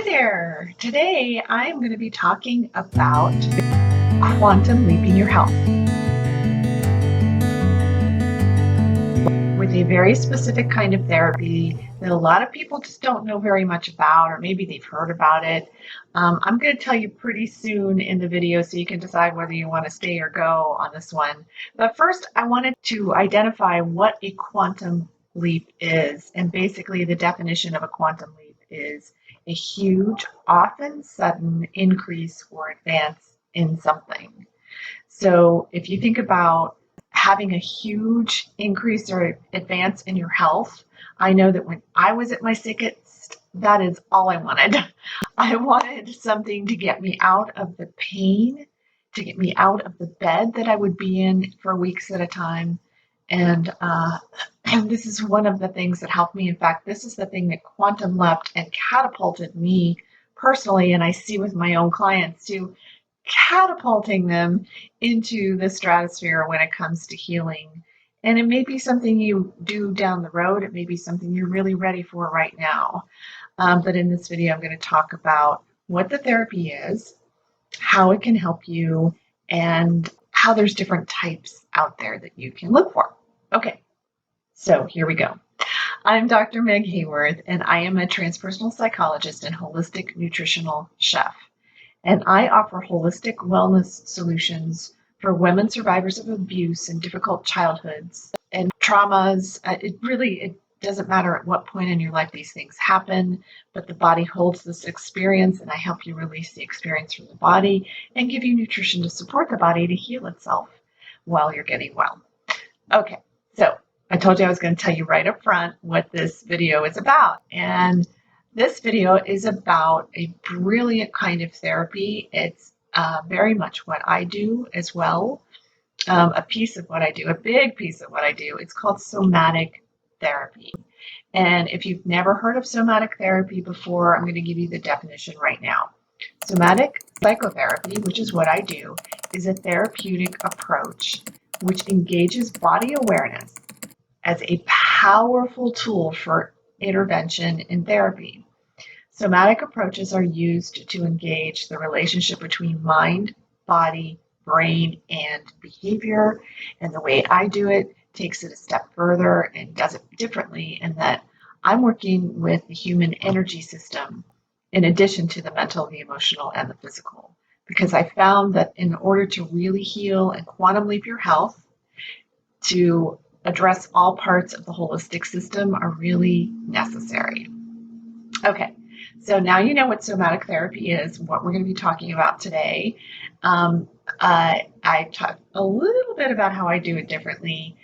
there! Today I'm going to be talking about quantum leaping your health with a very specific kind of therapy that a lot of people just don't know very much about, or maybe they've heard about it. I'm going to tell you pretty soon in the video so you can decide whether you want to stay or go on this one. But first, I wanted to identify what a quantum leap is. And basically, the definition of a quantum leap is a huge, often sudden increase or advance in something. So if you think about having a huge increase or advance in your health, I know that when I was at my sickest, that is all I wanted. I wanted something to get me out of the pain, to get me out of the bed that I would be in for weeks at a time. And this is one of the things that helped me. In fact, this is the thing that quantum leapt and catapulted me personally, and I see with my own clients too, catapulting them into the stratosphere when it comes to healing. And it may be something you do down the road. It may be something you're really ready for right now. But in this video, I'm going to talk about what the therapy is, how it can help you, and how there's different types out there that you can look for. Okay, so here we go. I'm Dr. Meg Haworth, and I am a transpersonal psychologist and holistic nutritional chef. And I offer holistic wellness solutions for women survivors of abuse and difficult childhoods and traumas. It doesn't matter at what point in your life these things happen, but the body holds this experience, and I help you release the experience from the body and give you nutrition to support the body to heal itself while you're getting well. Okay, so I told you I was going to tell you right up front what this video is about. And this video is about a brilliant kind of therapy. It's very much what I do as well. A piece of what I do, a big piece of what I do. It's called somatic therapy. And if you've never heard of somatic therapy before, I'm going to give you the definition right now. Somatic psychotherapy, which is what I do, is a therapeutic approach which engages body awareness as a powerful tool for intervention in therapy. Somatic approaches are used to engage the relationship between mind, body, brain, and behavior. And the way I do it takes it a step further and does it differently in that I'm working with the human energy system in addition to the mental, the emotional, and the physical. Because I found that in order to really heal and quantum leap your health, to address all parts of the holistic system are really necessary. Okay, so now you know what somatic therapy is, what we're going to be talking about today. I talked a little bit about how I do it differently,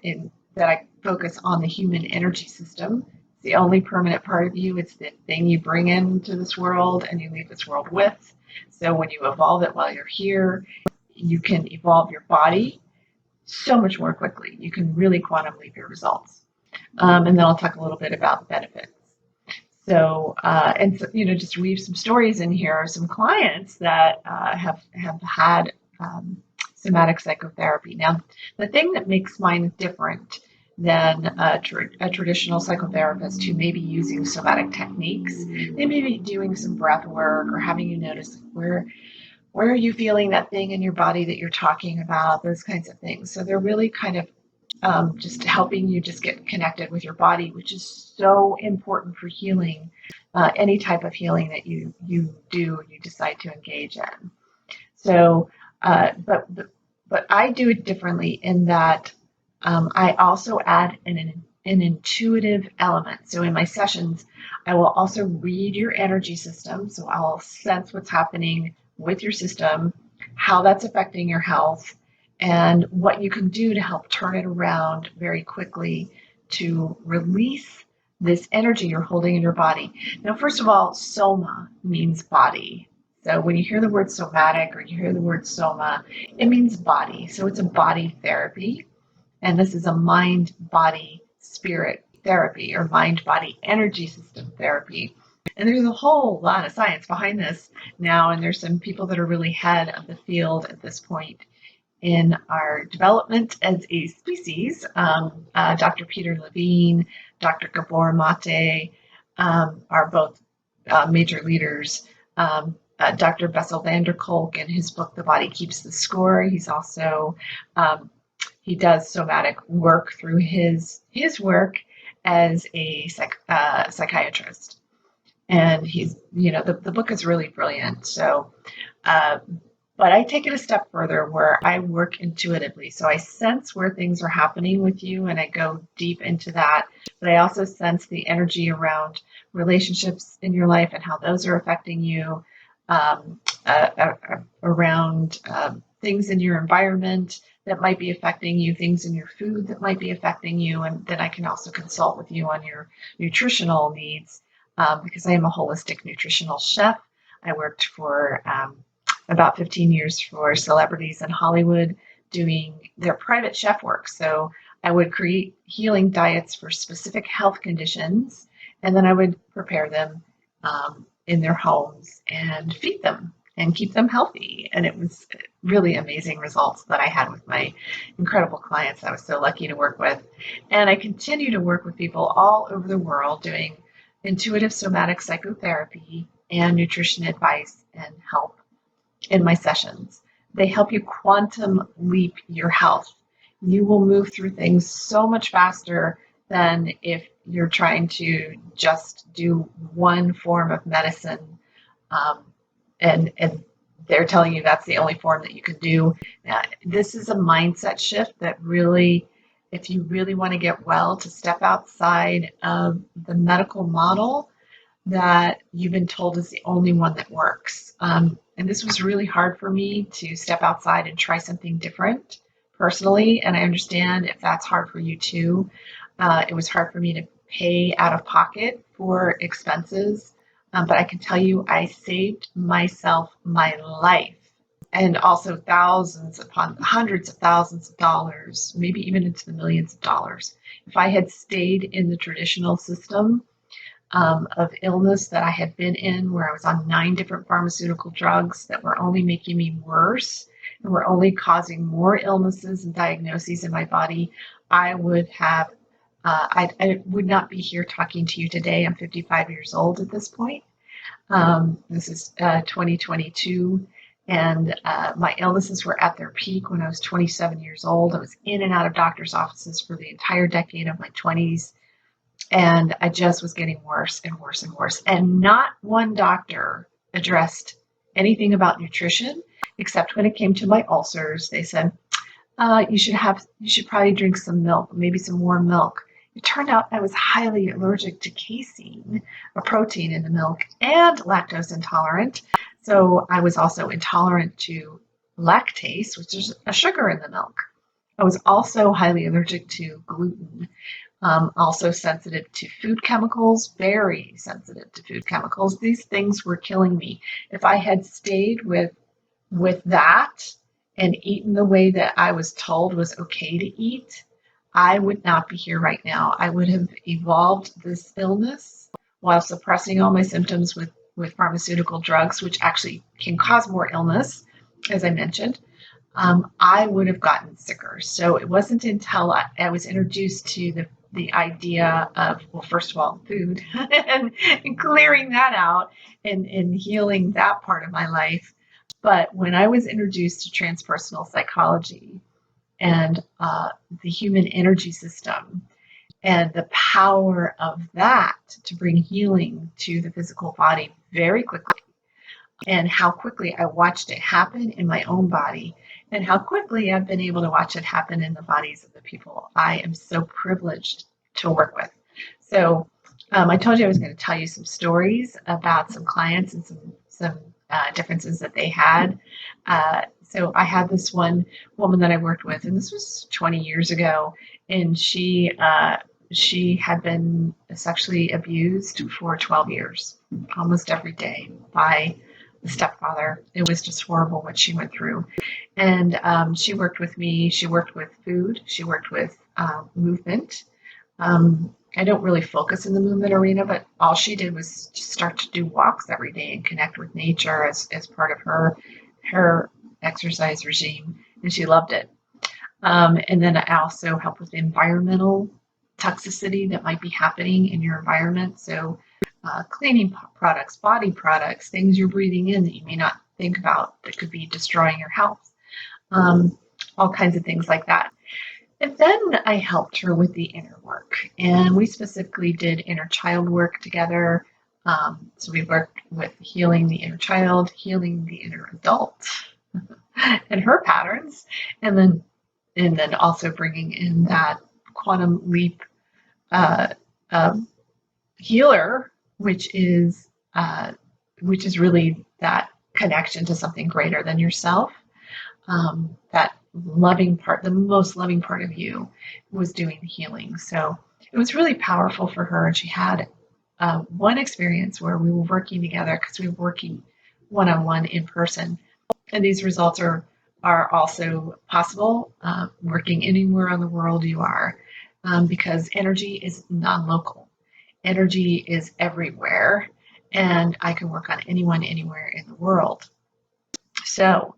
in that I focus on the human energy system. It's the only permanent part of you. It's the thing you bring into this world and you leave this world with. So when you evolve it while you're here, you can evolve your body so much more quickly. You can really quantum leap your results. And then I'll talk a little bit about the benefits. So, just weave some stories in here, some clients that have had somatic psychotherapy. Now, the thing that makes mine different than a traditional psychotherapist who may be using somatic techniques, they may be doing some breath work or having you notice where are you feeling that thing in your body that you're talking about, those kinds of things. So they're really kind of just helping you just get connected with your body, which is so important for healing, any type of healing that you decide to engage in. So, but I do it differently in that I also add an intuitive element. So in my sessions, I will also read your energy system. So I'll sense what's happening with your system, how that's affecting your health, and what you can do to help turn it around very quickly to release this energy you're holding in your body. Now, first of all, soma means body. So when you hear the word somatic or you hear the word soma, it means body. So it's a body therapy. And this is a mind, body, spirit therapy or mind, body, energy system therapy. And there's a whole lot of science behind this now. And there's some people that are really head of the field at this point in our development as a species. Dr. Peter Levine, Dr. Gabor Mate are both major leaders. Dr. Bessel van der Kolk in his book, The Body Keeps the Score. He's also, he does somatic work through his work as a psychiatrist. And he's, the book is really brilliant. So, but I take it a step further where I work intuitively. So I sense where things are happening with you and I go deep into that. But I also sense the energy around relationships in your life and how those are affecting you, around things in your environment that might be affecting you, things in your food that might be affecting you. And then I can also consult with you on your nutritional needs because I am a holistic nutritional chef. I worked for about 15 years for celebrities in Hollywood doing their private chef work. So I would create healing diets for specific health conditions, and then I would prepare them in their homes and feed them and keep them healthy. And it was really amazing results that I had with my incredible clients I was so lucky to work with. And I continue to work with people all over the world doing intuitive somatic psychotherapy and nutrition advice and help in my sessions. They help you quantum leap your health. You will move through things so much faster than if you're trying to just do one form of medicine and they're telling you that's the only form that you can do. This is a mindset shift that really, if you really want to get well, to step outside of the medical model that you've been told is the only one that works. And this was really hard for me to step outside and try something different personally. And I understand if that's hard for you too. It was hard for me to pay out of pocket for expenses. But I can tell you, I saved myself my life and also thousands upon hundreds of thousands of dollars, maybe even into the millions of dollars. If I had stayed in the traditional system, of illness that I had been in, where I was on 9 different pharmaceutical drugs that were only making me worse and were only causing more illnesses and diagnoses in my body, I would have, I would not be here talking to you today. I'm 55 years old at this point. This is 2022. And my illnesses were at their peak when I was 27 years old. I was in and out of doctor's offices for the entire decade of my 20s. And I just was getting worse and worse and worse. And not one doctor addressed anything about nutrition, except when it came to my ulcers. They said, you should probably drink some milk, maybe some warm milk. It turned out I was highly allergic to casein, a protein in the milk, and lactose intolerant. So I was also intolerant to lactase, which is a sugar in the milk. I was also highly allergic to gluten. Also sensitive to food chemicals, very sensitive to food chemicals. These things were killing me. If I had stayed with that and eaten the way that I was told was okay to eat, I would not be here right now. I would have evolved this illness while suppressing all my symptoms with pharmaceutical drugs, which actually can cause more illness, as I mentioned. I would have gotten sicker. So it wasn't until I was introduced to the idea of, well, first of all, food and clearing that out and healing that part of my life. But when I was introduced to transpersonal psychology and the human energy system and the power of that to bring healing to the physical body very quickly, and how quickly I watched it happen in my own body, and how quickly I've been able to watch it happen in the bodies of the people I am so privileged to work with. So I told you I was going to tell you some stories about some clients and some differences that they had. So I had this one woman that I worked with, and this was 20 years ago, and she had been sexually abused for 12 years, almost every day, by the stepfather. It was just horrible what she went through. And she worked with me. She worked with food. She worked with movement. I don't really focus in the movement arena, but all she did was just start to do walks every day and connect with nature as part of her exercise regime, and she loved it. And then I also help with environmental toxicity that might be happening in your environment. So cleaning products, body products, things you're breathing in that you may not think about that could be destroying your health, all kinds of things like that. And then I helped her with the inner work, and we specifically did inner child work together. So we worked with healing the inner child, healing the inner adult, and her patterns, and then also bringing in that quantum leap uh, healer, which is really that connection to something greater than yourself. That loving part, the most loving part of you, was doing the healing. So it was really powerful for her. And she had one experience where we were working together because we were working one-on-one in person. And these results are also possible working anywhere in the world you are, because energy is non-local. Energy is everywhere, and I can work on anyone, anywhere in the world. So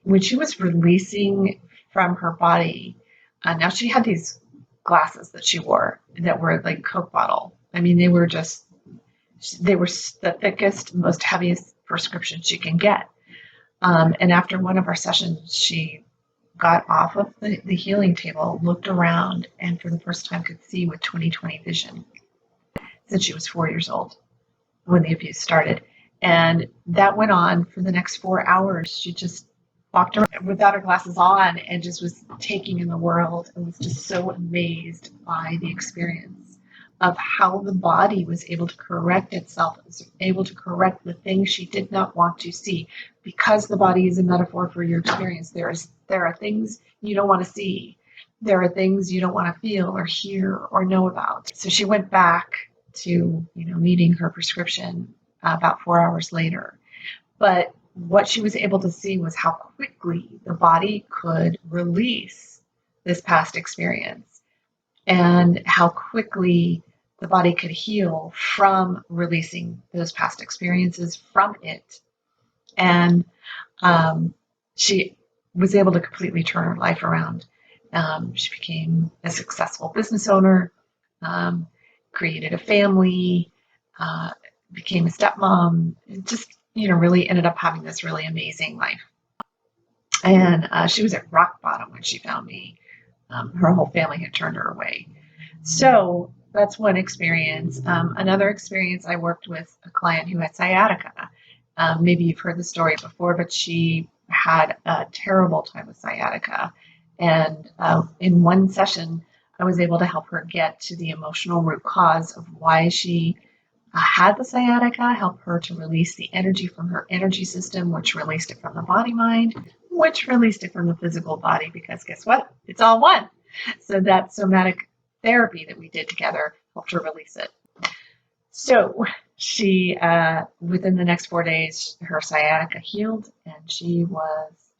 when she was releasing from her body, now she had these glasses that she wore that were like Coke bottle. I mean, they were the thickest, most heaviest prescriptions she can get. And after one of our sessions, she got off of the healing table, looked around, and for the first time could see with 20/20 vision since she was 4 years old when the abuse started. And that went on for the next 4 hours. She just walked around without her glasses on and just was taking in the world and was just so amazed by the experience of how the body was able to correct itself, was able to correct the things she did not want to see. Because the body is a metaphor for your experience, there are things you don't want to see. There are things you don't want to feel or hear or know about. So she went back to, meeting her prescription about 4 hours later. But what she was able to see was how quickly the body could release this past experience and how quickly the body could heal from releasing those past experiences from it. And she was able to completely turn her life around. She became a successful business owner, created a family, became a stepmom, just, really ended up having this really amazing life. And she was at rock bottom when she found me. Her whole family had turned her away. So that's one experience. Another experience, I worked with a client who had sciatica. Maybe you've heard the story before, but she had a terrible time with sciatica. And in one session, I was able to help her get to the emotional root cause of why she had the sciatica, help her to release the energy from her energy system, which released it from the body mind, which released it from the physical body, because guess what? It's all one. So that somatic therapy that we did together helped her release it. So she, within the next 4 days, her sciatica healed, and she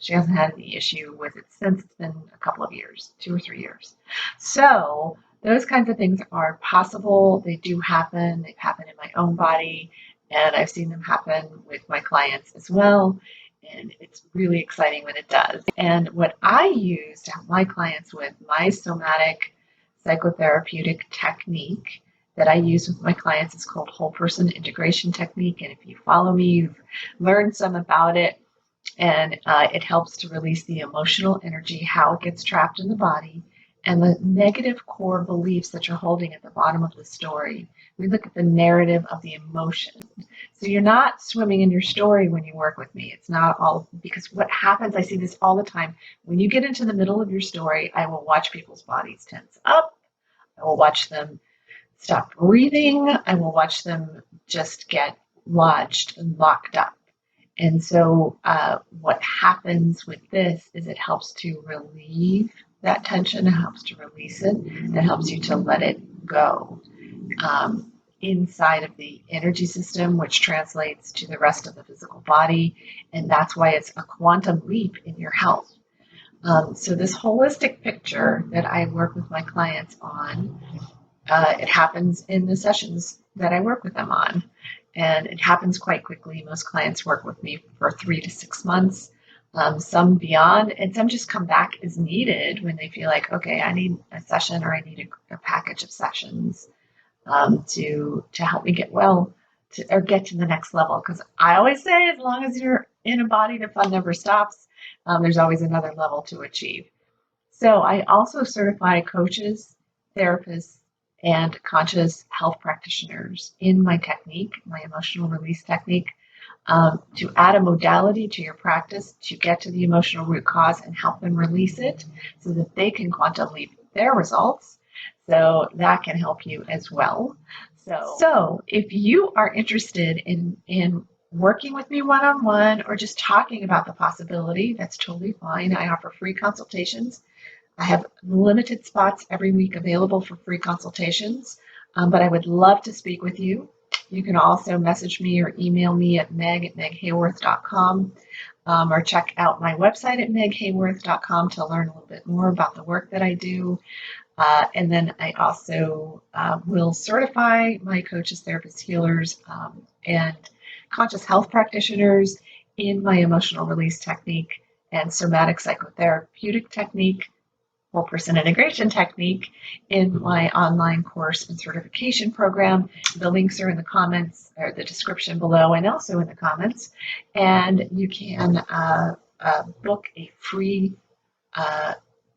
hasn't had any issue with it since. It's been a couple of years, 2 or 3 years. So those kinds of things are possible. They do happen. They've happened in my own body, and I've seen them happen with my clients as well. And it's really exciting when it does. And what I use to help my clients with my somatic psychotherapeutic technique that I use with my clients is called whole person integration technique. And if you follow me, you've learned some about it. And it helps to release the emotional energy, how it gets trapped in the body, and the negative core beliefs that you're holding at the bottom of the story. We look at the narrative of the emotion. So you're not swimming in your story when you work with me. It's not all, because what happens, I see this all the time. When you get into the middle of your story, I will watch people's bodies tense up. I will watch them stop breathing. I will watch them just get lodged and locked up. And so what happens with this is it helps to relieve that tension. It helps to release it. It helps you to let it go inside of the energy system, which translates to the rest of the physical body. And that's why it's a quantum leap in your health. So this holistic picture that I work with my clients on, it happens in the sessions that I work with them on. And it happens quite quickly. Most clients work with me for 3 to 6 months, some beyond, and some just come back as needed when they feel like, okay, I need a session or I need a package of sessions. to help me get well or get to the next level. Because I always say, as long as you're in a body, the fun never stops. There's always another level to achieve. So I also certify coaches, therapists, and conscious health practitioners in my technique, my emotional release technique, to add a modality to your practice to get to the emotional root cause and help them release it so that they can quantum leap their results. So that can help you as well. So if you are interested in working with me one-on-one or just talking about the possibility, that's totally fine. I offer free consultations. I have limited spots every week available for free consultations, but I would love to speak with you. You can also message me or email me at meg@meghaworth.com, or check out my website at meghaworth.com to learn a little bit more about the work that I do. And then I also will certify my coaches, therapists, healers, and conscious health practitioners in my emotional release technique and somatic psychotherapeutic technique, whole person integration technique in my online course and certification program. The links are in the comments or the description below and also in the comments. And you can book a free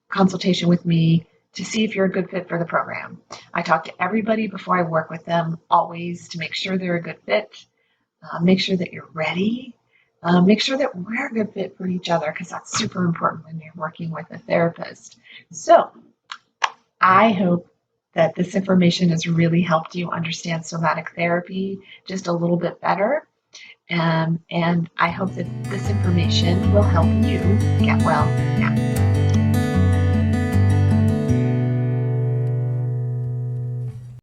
consultation with me to see if you're a good fit for the program. I talk to everybody before I work with them, always, to make sure they're a good fit, make sure that you're ready, make sure that we're a good fit for each other, because that's super important when you're working with a therapist. So I hope that this information has really helped you understand somatic therapy just a little bit better. And I hope that this information will help you get well now.